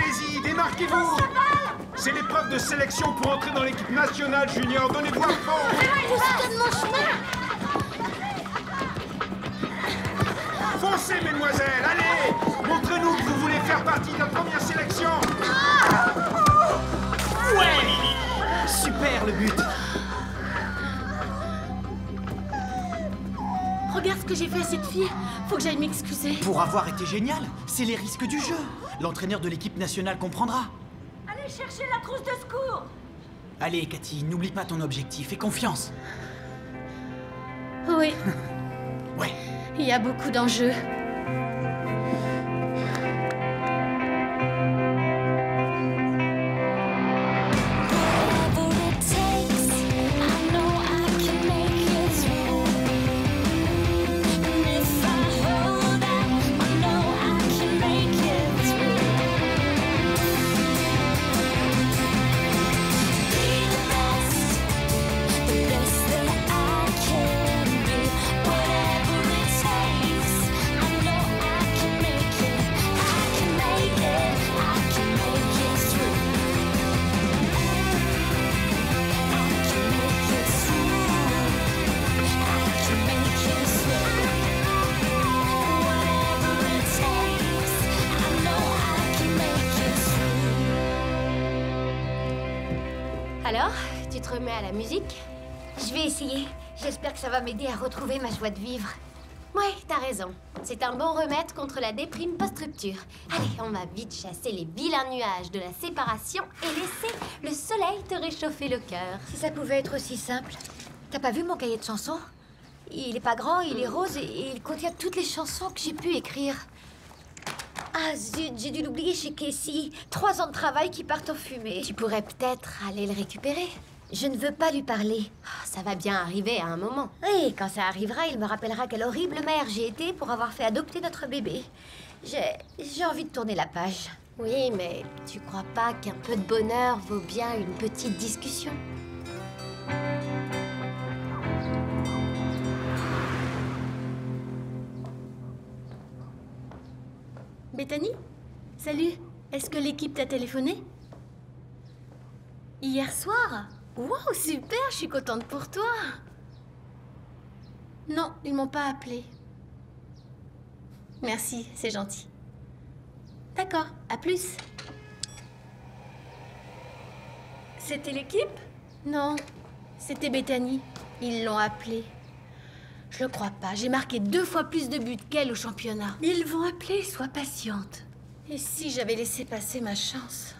Allez-y, démarquez-vous. C'est l'épreuve de sélection pour entrer dans l'équipe nationale junior. Donnez-vous à fond. Pousse de mon chemin. Foncez, mesdemoiselles, allez. Montrez-nous que vous voulez faire partie de la première sélection. Ouais. Super le but. Regarde ce que j'ai fait à cette fille. Faut que j'aille m'excuser. Pour avoir été génial, c'est les risques du jeu. L'entraîneur de l'équipe nationale comprendra. Allez chercher la trousse de secours. Allez, Cathy, n'oublie pas ton objectif et confiance. Oui, Ouais. il y a beaucoup d'enjeux. Alors, tu te remets à la musique? Je vais essayer. J'espère que ça va m'aider à retrouver ma joie de vivre. Ouais, t'as raison. C'est un bon remède contre la déprime post-rupture. Allez, on va vite chasser les vilains nuages de la séparation et laisser le soleil te réchauffer le cœur. Si ça pouvait être aussi simple. T'as pas vu mon cahier de chansons? Il est pas grand, il est rose et il contient toutes les chansons que j'ai pu écrire. Ah zut, j'ai dû l'oublier chez Casey. 3 ans de travail qui partent en fumée. Tu pourrais peut-être aller le récupérer. Je ne veux pas lui parler. Ah, ça va bien arriver à un moment. Et quand ça arrivera, il me rappellera quelle horrible mère j'ai été pour avoir fait adopter notre bébé. J'ai envie de tourner la page. Oui, mais tu crois pas qu'un peu de bonheur vaut bien une petite discussion? Bethany? Salut. Est-ce que l'équipe t'a téléphoné? Hier soir? Wow, super, je suis contente pour toi. Non, ils m'ont pas appelé. Merci, c'est gentil. D'accord, à plus. C'était l'équipe? Non, c'était Bethany. Ils l'ont appelée. Je le crois pas, j'ai marqué 2 fois plus de buts qu'elle au championnat. Ils vont appeler, sois patiente. Et si j'avais laissé passer ma chance?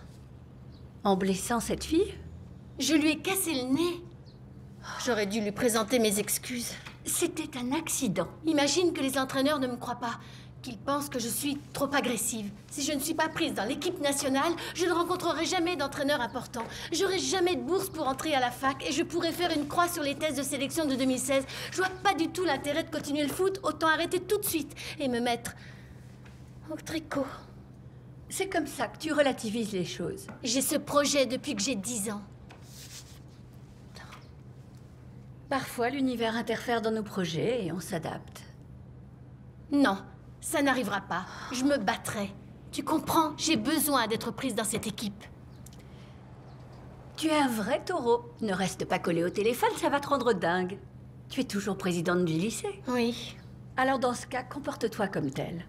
En blessant cette fille? Je lui ai cassé le nez. J'aurais dû lui présenter mes excuses. C'était un accident. Imagine que les entraîneurs ne me croient pas, qu'ils pensent que je suis trop agressive. Si je ne suis pas prise dans l'équipe nationale, je ne rencontrerai jamais d'entraîneur important. J'aurai jamais de bourse pour entrer à la fac et je pourrais faire une croix sur les tests de sélection de 2016. Je vois pas du tout l'intérêt de continuer le foot, autant arrêter tout de suite et me mettre au tricot. C'est comme ça que tu relativises les choses. J'ai ce projet depuis que j'ai 10 ans. Parfois, l'univers interfère dans nos projets et on s'adapte. Non, ça n'arrivera pas. Je me battrai. Tu comprends? J'ai besoin d'être prise dans cette équipe. Tu es un vrai taureau. Ne reste pas collé au téléphone, ça va te rendre dingue. Tu es toujours présidente du lycée. Oui. Alors dans ce cas, comporte-toi comme telle.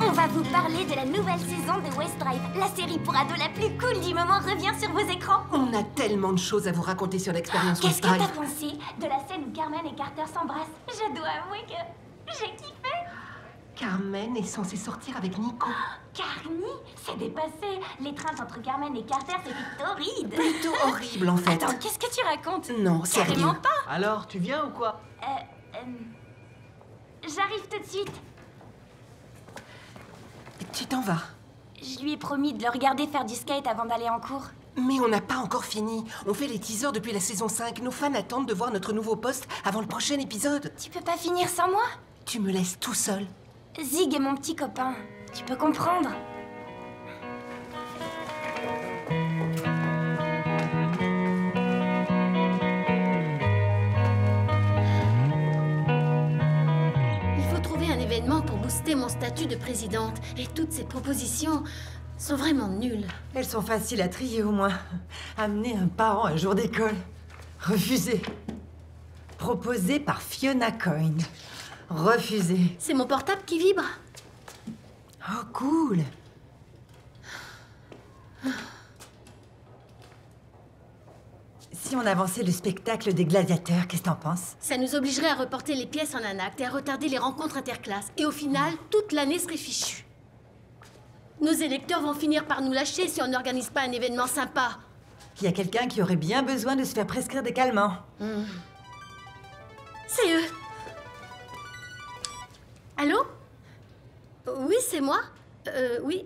On va vous parler de la nouvelle saison de West Drive. La série pour ados la plus cool du moment revient sur vos écrans. On a tellement de choses à vous raconter sur l'expérience Qu'est-ce West que Drive. t'as pensé de la scène où Carmen et Carter s'embrassent? Je dois avouer que j'ai kiffé. Carmen est censée sortir avec Nico. Carny, c'est dépassé. L'étreinte entre Carmen et Carter, c'était horrible. Plutôt horrible en fait. Attends, qu'est-ce que tu racontes? Non, sérieux. Carrément pas. Alors, tu viens ou quoi? J'arrive tout de suite. Tu t'en vas. Je lui ai promis de le regarder faire du skate avant d'aller en cours. Mais on n'a pas encore fini. On fait les teasers depuis la saison 5. Nos fans attendent de voir notre nouveau poste avant le prochain épisode. Tu peux pas finir sans moi? Tu me laisses tout seul. Zig est mon petit copain. Tu peux comprendre. Il faut trouver un événement pour booster mon statut de présidente. Et toutes ces propositions sont vraiment nulles. Elles sont faciles à trier au moins. Amener un parent un jour d'école. Refusé. Proposé par Fiona Coyne. Refusé. C'est mon portable qui vibre. Oh, cool. Si on avançait le spectacle des gladiateurs, qu'est-ce que t'en penses? Ça nous obligerait à reporter les pièces en un acte et à retarder les rencontres interclasses. Et au final, toute l'année serait fichue. Nos électeurs vont finir par nous lâcher si on n'organise pas un événement sympa. Il y a quelqu'un qui aurait bien besoin de se faire prescrire des calmants. C'est eux. Allô? Oui, c'est moi. Oui.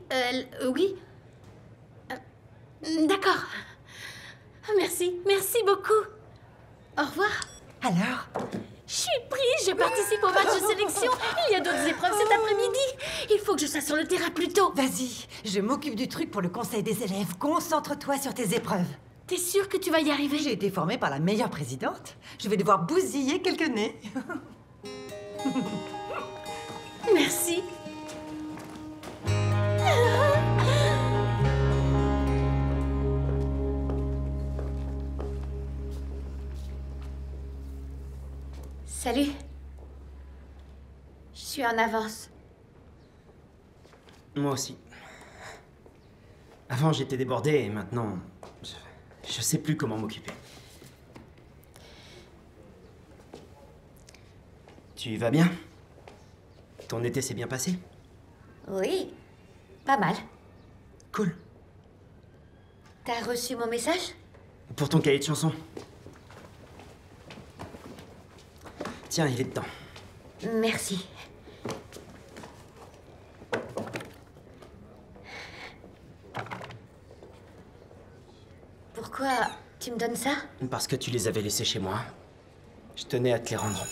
D'accord. Merci beaucoup. Au revoir. Alors? Je suis prise, je participe au match de sélection. Il y a d'autres épreuves cet après-midi. Il faut que je sois sur le terrain plus tôt. Vas-y, je m'occupe du truc pour le conseil des élèves. Concentre-toi sur tes épreuves. T'es sûre que tu vas y arriver? J'ai été formée par la meilleure présidente. Je vais devoir bousiller quelques nez. Merci. Salut. Je suis en avance. Moi aussi. Avant, j'étais débordé et maintenant, je sais plus comment m'occuper. Tu vas bien? Ton été s'est bien passé? Oui, pas mal. Cool. T'as reçu mon message? Pour ton cahier de chansons. Tiens, il est dedans. Merci. Pourquoi tu me donnes ça? Parce que tu les avais laissés chez moi. Je tenais à te les rendre.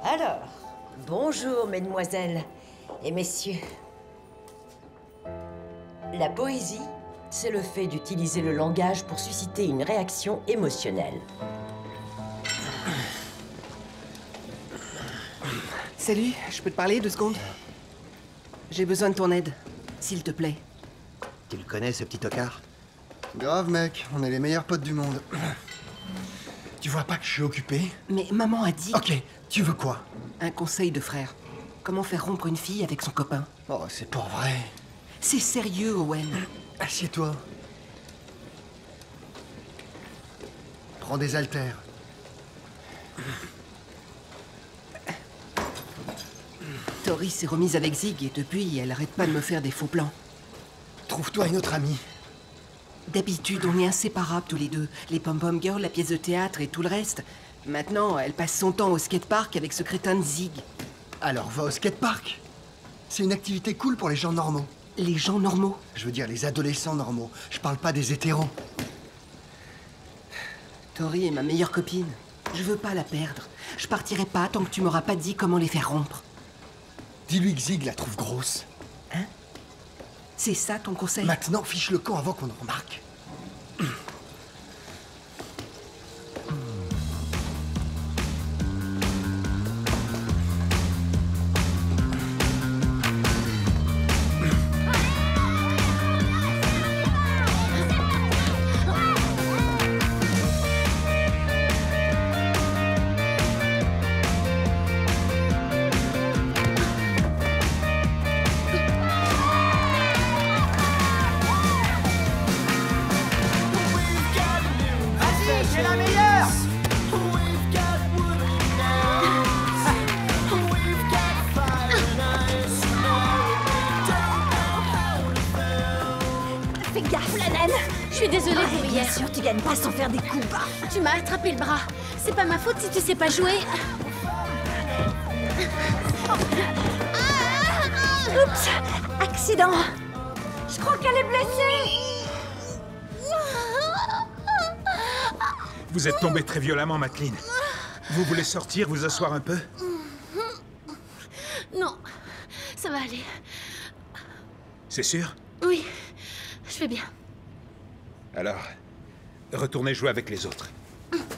Alors, bonjour mesdemoiselles et messieurs. La poésie, c'est le fait d'utiliser le langage pour susciter une réaction émotionnelle. Salut, je peux te parler 2 secondes? J'ai besoin de ton aide, s'il te plaît. Tu le connais, ce petit tocard? Grave, mec, on est les meilleurs potes du monde. Tu vois pas que je suis occupé? Mais maman a dit... Ok, tu veux quoi? Un conseil de frère. Comment faire rompre une fille avec son copain? Oh, c'est pas vrai. C'est sérieux, Owen. Assieds-toi. Prends des haltères. Tori s'est remise avec Zig et depuis, elle arrête pas de me faire des faux plans. Trouve-toi une autre amie. D'habitude, on est inséparables tous les deux. Les pom-pom girls, la pièce de théâtre et tout le reste. Maintenant, elle passe son temps au skatepark avec ce crétin de Zig. Alors va au skatepark. C'est une activité cool pour les gens normaux. Les gens normaux? Je veux dire les adolescents normaux. Je parle pas des hétéros. Tori est ma meilleure copine. Je veux pas la perdre. Je partirai pas tant que tu m'auras pas dit comment les faire rompre. Dis-lui que Zig la trouve grosse. Hein? C'est ça ton conseil? Maintenant, fiche le camp avant qu'on en remarque. Fais gaffe, la naine. Je suis désolée pour hier. Bien sûr, tu gagnes pas sans faire des coups bas. Tu m'as attrapé le bras. C'est pas ma faute si tu sais pas jouer. Oups, accident. Je crois qu'elle est blessée. Vous êtes tombée très violemment, Madeleine. Vous voulez sortir, vous asseoir un peu? Non, ça va aller. C'est sûr? Oui, je vais bien. Alors, retournez jouer avec les autres.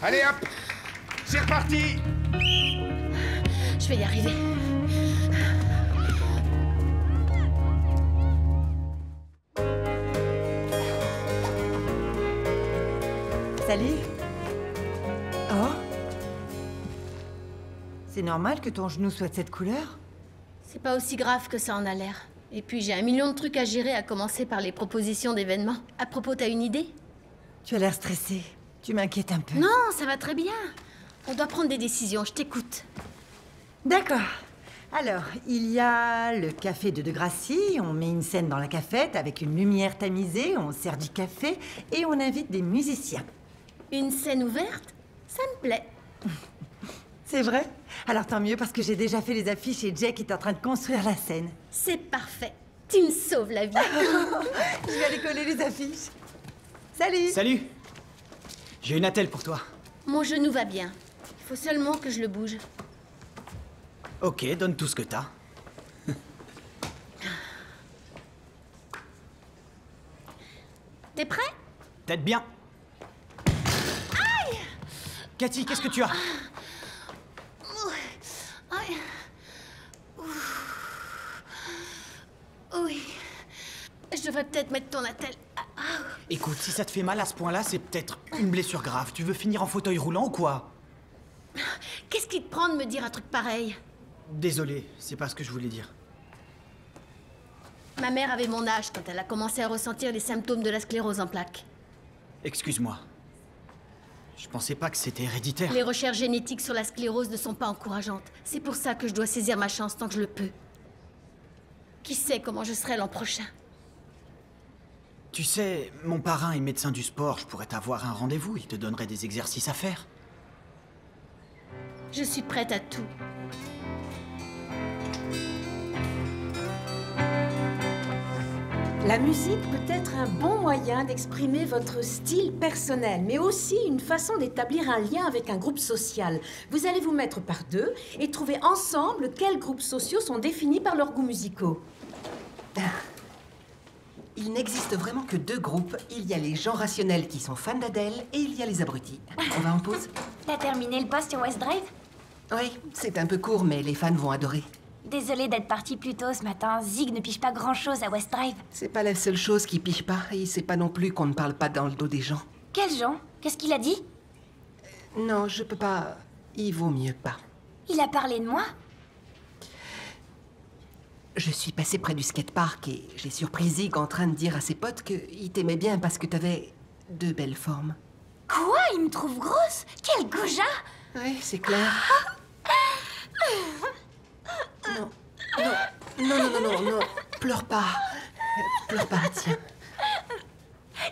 Allez hop! C'est reparti! Je vais y arriver. Salut. Oh. C'est normal que ton genou soit de cette couleur? C'est pas aussi grave que ça en a l'air. Et puis j'ai 1 million de trucs à gérer, à commencer par les propositions d'événements. À propos, t'as une idée? Tu as l'air stressée. Tu m'inquiètes un peu. Non, ça va très bien. On doit prendre des décisions, je t'écoute. D'accord. Alors, il y a le café de Degrassi. On met une scène dans la cafette avec une lumière tamisée, on sert du café et on invite des musiciens. Une scène ouverte? Ça me plaît. C'est vrai? Alors tant mieux parce que j'ai déjà fait les affiches et Jack est en train de construire la scène. C'est parfait. Tu me sauves la vie. Je vais aller coller les affiches. Salut! Salut! J'ai une attelle pour toi. Mon genou va bien. Il faut seulement que je le bouge. Ok, donne tout ce que t'as. T'es prêt? T'aides bien. Aïe! Cathy, qu'est-ce que tu as? Aïe. Oui. Je devrais peut-être mettre ton attelle. Écoute, si ça te fait mal à ce point-là, c'est peut-être une blessure grave. Tu veux finir en fauteuil roulant ou quoi? Qu'est-ce qui te prend de me dire un truc pareil? Désolé, c'est pas ce que je voulais dire. Ma mère avait mon âge quand elle a commencé à ressentir les symptômes de la sclérose en plaques. Excuse-moi. Je pensais pas que c'était héréditaire. Les recherches génétiques sur la sclérose ne sont pas encourageantes. C'est pour ça que je dois saisir ma chance tant que je le peux. Qui sait comment je serai l'an prochain? Tu sais, mon parrain est médecin du sport. Je pourrais t'avoir un rendez-vous. Il te donnerait des exercices à faire. Je suis prête à tout. La musique peut être un bon moyen d'exprimer votre style personnel, mais aussi une façon d'établir un lien avec un groupe social. Vous allez vous mettre par deux et trouver ensemble quels groupes sociaux sont définis par leurs goûts musicaux. Il n'existe vraiment que 2 groupes. Il y a les gens rationnels qui sont fans d'Adèle et il y a les abrutis. On va en pause? T'as terminé le post sur West Drive? Oui, c'est un peu court, mais les fans vont adorer. Désolée d'être partie plus tôt ce matin. Zig ne pige pas grand-chose à West Drive. C'est pas la seule chose qui pige pas, et c'est pas non plus qu'on ne parle pas dans le dos des gens. Quels gens? Qu'est-ce qu'il a dit? Non, je peux pas... Il vaut mieux pas. Il a parlé de moi? Je suis passée près du skatepark et j'ai surpris Zig en train de dire à ses potes qu'il t'aimait bien parce que t'avais 2 belles formes. Quoi? Il me trouve grosse? Quel goujat! Oui, c'est clair. Non, non, pleure pas. Pleure pas, tiens.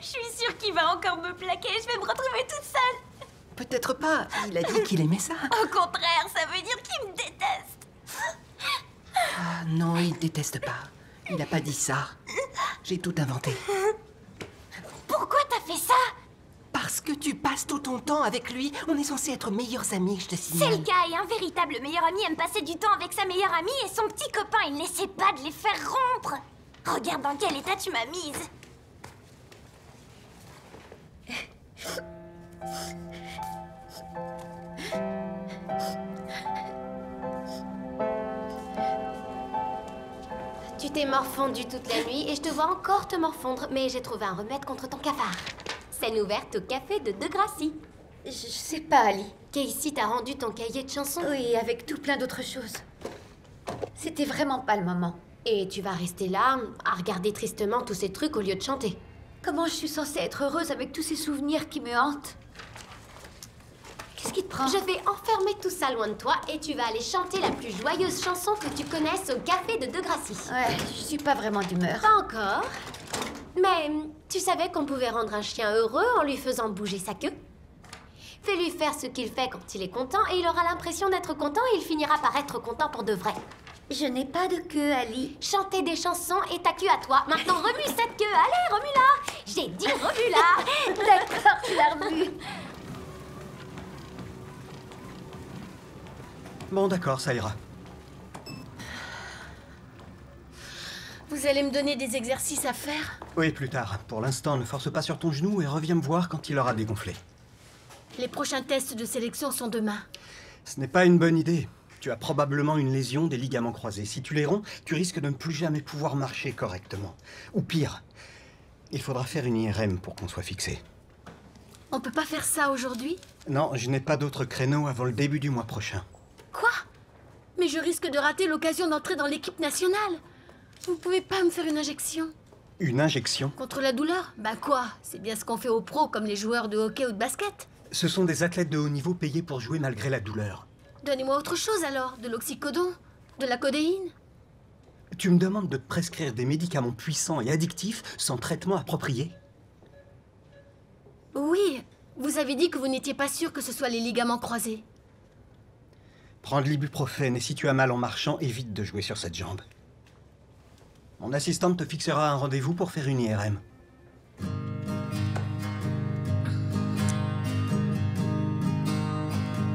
Je suis sûre qu'il va encore me plaquer. Je vais me retrouver toute seule. Peut-être pas. Il a dit qu'il aimait ça. Au contraire, ça veut dire qu'il me déteste. Ah, non, il déteste pas. Il a pas dit ça. J'ai tout inventé. Pourquoi t'as fait ça? Parce que tu passes tout ton temps avec lui. On est censés être meilleurs amis, je te signale. C'est le cas, et un véritable meilleur ami aime passer du temps avec sa meilleure amie et son petit copain. Il n'essaie pas de les faire rompre. Regarde dans quel état tu m'as mise. Tu t'es morfondu toute la nuit et je te vois encore te morfondre, mais j'ai trouvé un remède contre ton cafard. Scène ouverte au café de Degrassi. Je sais pas, Ali. Casey t'a rendu ton cahier de chansons? Oui, avec tout plein d'autres choses. C'était vraiment pas le moment. Et tu vas rester là, à regarder tristement tous ces trucs au lieu de chanter. Comment je suis censée être heureuse avec tous ces souvenirs qui me hantent? Qu'est-ce qui te prend? Je vais enfermer tout ça loin de toi et tu vas aller chanter la plus joyeuse chanson que tu connaisses au café de Degrassi. Ouais, je suis pas vraiment d'humeur. Pas encore. Mais tu savais qu'on pouvait rendre un chien heureux en lui faisant bouger sa queue? Fais-lui faire ce qu'il fait quand il est content et il aura l'impression d'être content et il finira par être content pour de vrai. Je n'ai pas de queue, Ali. Chanter des chansons et ta queue à toi. Maintenant, remue cette queue. Allez, remue-la. J'ai dit remue-la. D'accord, je la remue. Bon, d'accord, ça ira. Vous Vous allez me donner des exercices à faire? Oui, plus tard. Pour l'instant, ne force pas sur ton genou et reviens me voir quand il aura dégonflé. Les prochains tests de sélection sont demain. Ce n'est pas une bonne idée. Tu as probablement une lésion des ligaments croisés. Si tu les romps, tu risques de ne plus jamais pouvoir marcher correctement. Ou pire, il faudra faire une IRM pour qu'on soit fixé. On peut pas faire ça aujourd'hui? Non, je n'ai pas d'autre créneau avant le début du mois prochain. Quoi? Mais je risque de rater l'occasion d'entrer dans l'équipe nationale. Vous pouvez pas me faire une injection? Une injection? Contre la douleur? Bah quoi? C'est bien ce qu'on fait aux pros, comme les joueurs de hockey ou de basket. Ce sont des athlètes de haut niveau payés pour jouer malgré la douleur. Donnez-moi autre chose alors. De l'oxycodone? De la codéine? Tu me demandes de te prescrire des médicaments puissants et addictifs sans traitement approprié? Oui, vous avez dit que vous n'étiez pas sûr que ce soit les ligaments croisés. Prends de l'ibuprofène et si tu as mal en marchant, évite de jouer sur cette jambe. Mon assistante te fixera un rendez-vous pour faire une IRM.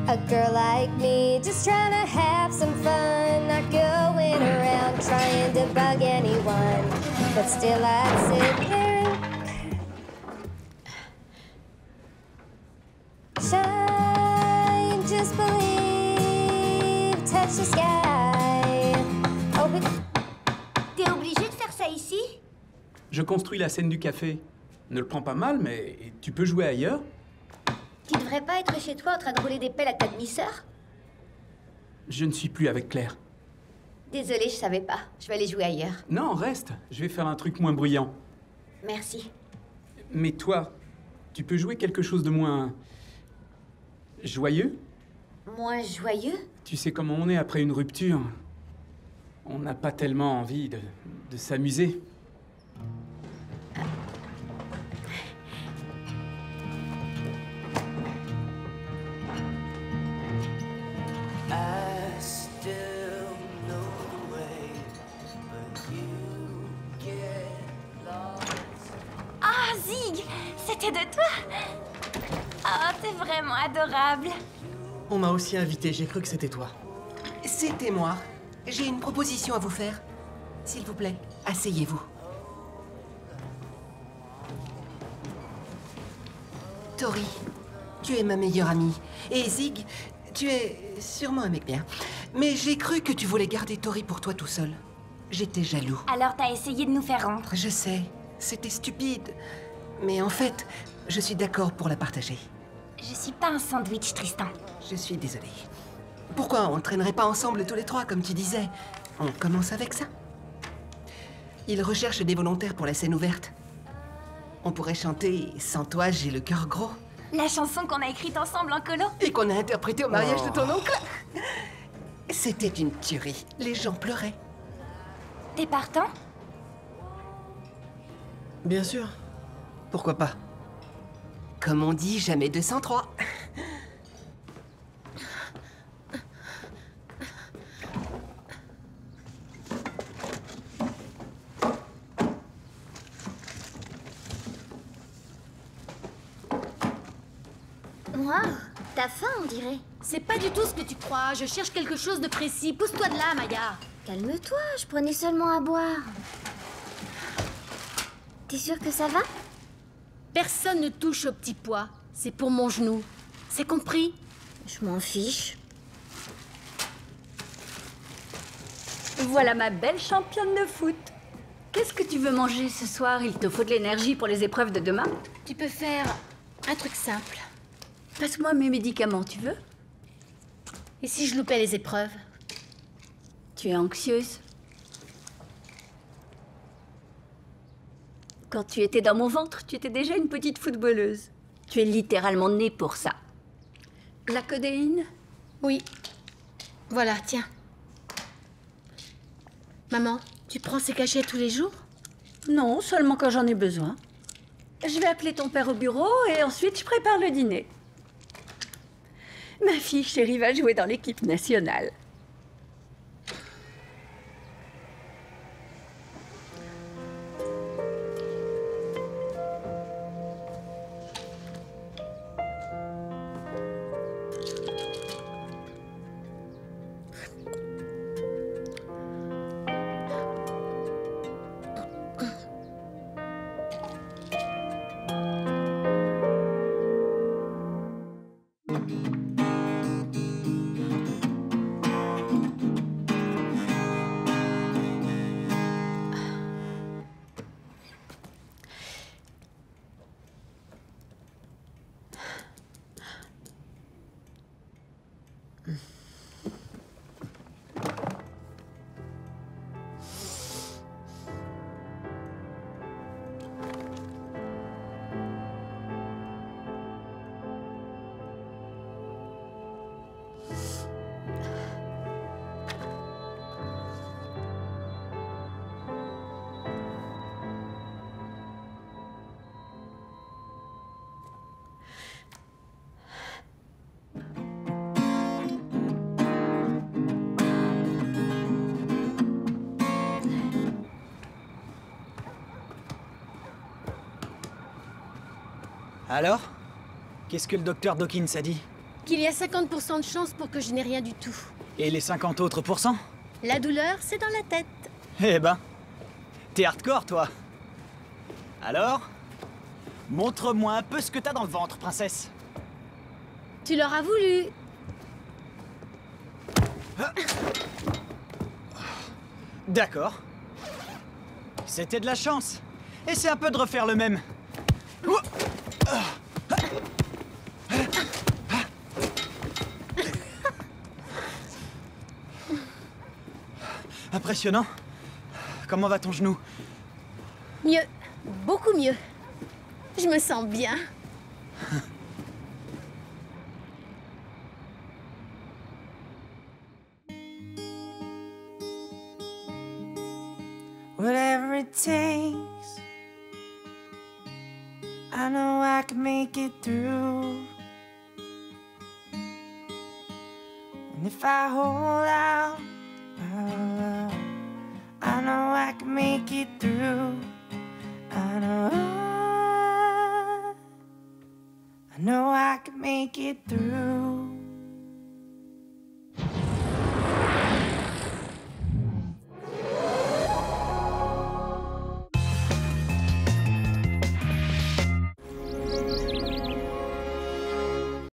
A girl like me, just trying to have some fun, not going around trying to bug anyone, but still I'd sit there and shine, just believe, touch the sky. Oh, but... T'es obligé de faire ça ici? Je construis la scène du café. Ne le prends pas mal, mais tu peux jouer ailleurs. Tu devrais pas être chez toi en train de rouler des pelles à ta demi-sœur? Je ne suis plus avec Claire. Désolée, je savais pas. Je vais aller jouer ailleurs. Non, reste. Je vais faire un truc moins bruyant. Merci. Mais toi, tu peux jouer quelque chose de moins... joyeux? Moins joyeux? Tu sais comment on est après une rupture. On n'a pas tellement envie de s'amuser. Ah, Zig! C'était de toi? Oh, t'es vraiment adorable. On m'a aussi invité, j'ai cru que c'était toi. C'était moi. J'ai une proposition à vous faire. S'il vous plaît, asseyez-vous. Tori, tu es ma meilleure amie. Et Zig, tu es sûrement un mec bien. Mais j'ai cru que tu voulais garder Tori pour toi tout seul. J'étais jaloux. Alors t'as essayé de nous faire rompre. Je sais, c'était stupide. Mais en fait, je suis d'accord pour la partager. Je suis pas un sandwich, Tristan. Je suis désolée. Pourquoi on ne traînerait pas ensemble tous les trois, comme tu disais? On commence avec ça. Ils recherchent des volontaires pour la scène ouverte. On pourrait chanter « Sans toi, j'ai le cœur gros ». La chanson qu'on a écrite ensemble en colo. Et qu'on a interprétée au mariage de ton oncle. C'était une tuerie. Les gens pleuraient. T'es partant? Bien sûr. Pourquoi pas? Comme on dit, jamais 203. Wow, t'as faim, on dirait. C'est pas du tout ce que tu crois. Je cherche quelque chose de précis. Pousse-toi de là, Maya. Calme-toi, je prenais seulement à boire. T'es sûre que ça va? Personne ne touche au petit pois. C'est pour mon genou. C'est compris? Je m'en fiche. Voilà ma belle championne de foot. Qu'est-ce que tu veux manger ce soir? Il te faut de l'énergie pour les épreuves de demain? Tu peux faire un truc simple. Passe-moi mes médicaments, tu veux? Et si je loupais les épreuves? Tu es anxieuse? Quand tu étais dans mon ventre, tu étais déjà une petite footballeuse. Tu es littéralement née pour ça. La codéine? Oui. Voilà, tiens. Maman, tu prends ces cachets tous les jours? Non, seulement quand j'en ai besoin. Je vais appeler ton père au bureau et ensuite je prépare le dîner. Ma fille chérie va jouer dans l'équipe nationale. Alors? Qu'est-ce que le docteur Dawkins a dit? Qu'il y a 50% de chance pour que je n'ai rien du tout. Et les 50 autres pourcents? La douleur, c'est dans la tête. Eh ben, t'es hardcore, toi. Alors? Montre-moi un peu ce que t'as dans le ventre, princesse. Tu l'auras voulu. D'accord. C'était de la chance. Essaie un peu de refaire le même. Impressionnant. Comment va ton genou? Mieux. Beaucoup mieux. Je me sens bien. Whatever it takes, I know I can make it through. And if I hold out, I know I can make it through. I know I can make it through.